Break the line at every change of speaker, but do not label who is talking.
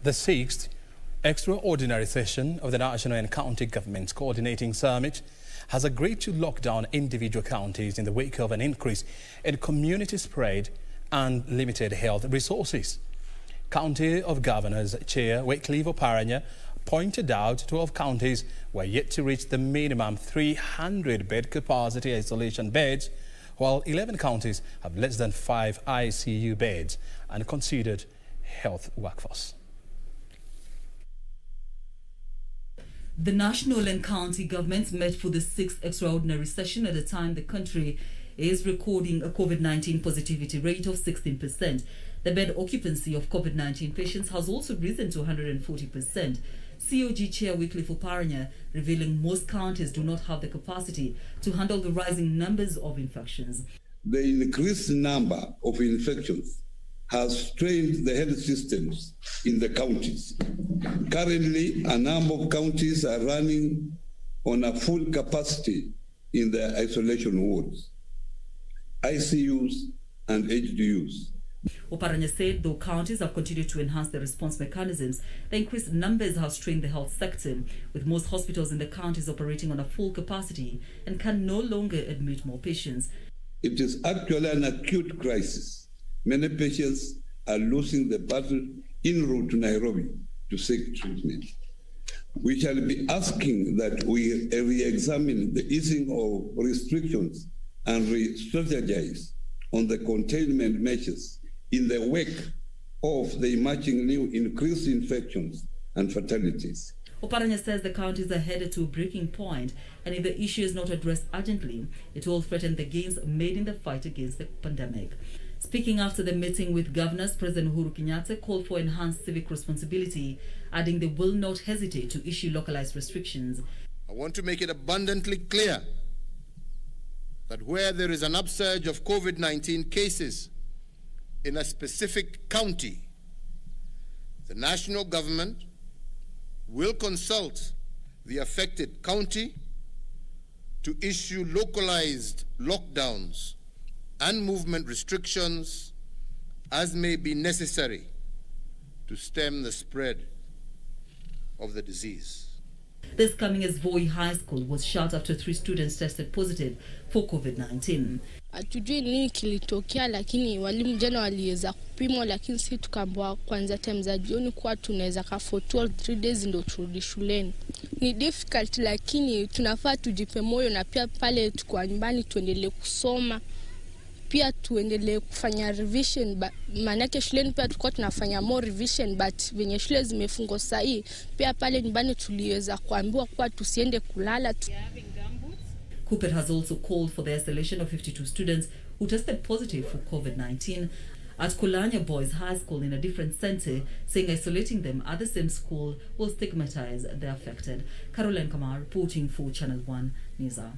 The 6th extraordinary session of the National and County Governments Coordinating Summit has agreed to lock down individual counties in the wake of an increase in community spread and limited health resources. County of Governors Chair Wycliffe Oparanya pointed out 12 counties were yet to reach the minimum 300 bed capacity isolation beds, while 11 counties have less than 5 ICU beds and considered health workforce.
The national and county governments met for the 6th extraordinary session at a time the country is recording a COVID-19 positivity rate of 16%. The bed occupancy of COVID-19 patients has also risen to 140%. COG Chair Wycliffe Oparanya revealing most counties do not have the capacity to handle the rising numbers of infections.
The increased number of infections has strained the health systems in the counties. Currently, a number of counties are running on a full capacity in their isolation wards, ICUs and HDUs.
Oparanya said though counties have continued to enhance their response mechanisms, the increased numbers have strained the health sector, with most hospitals in the counties operating on a full capacity and can no longer admit more patients.
It is actually an acute crisis. Many patients are losing the battle en route to Nairobi to seek treatment. We shall be asking that we re-examine the easing of restrictions and re-strategize on the containment measures in the wake of the emerging new increased infections and fatalities.
Oparanya says the counties are headed to a breaking point, and if the issue is not addressed urgently, it will threaten the gains made in the fight against the pandemic. Speaking after the meeting with governors, President Uhuru Kenyatta called for enhanced civic responsibility, adding they will not hesitate to issue localized restrictions.
I want to make it abundantly clear that where there is an upsurge of COVID-19 cases in a specific county, the national government will consult the affected county to issue localized lockdowns and movement restrictions as may be necessary to stem the spread of the disease.
This coming as Voi High School was shut after 3 students tested positive for COVID-19.
Hatujui nini kilitokea, lakini walimu jana waliweza kupimwa, lakini sisi tukaambiwa kwanza time za jioni kwa tunaweza ka for 3 days ndio turudi shuleni. Ni difficult, lakini tunafaa tujipe moyo na pia pale tukwa nyumbani tuendelee kusoma. Pia tuendelee kufanya revision, maana yake shuleni pia tulikuwa tunafanya more revision, but venye shule zimefungwa sasa hii pia pale nyumbani tuliweza kuambiwa kwa tusiende kulala.
Kuppet has also called for the isolation of 52 students who tested positive for COVID-19 at Kolanya Boys High School in a different center, saying isolating them at the same school will stigmatize the affected. Caroline Kamar reporting for Channel 1 News Hour.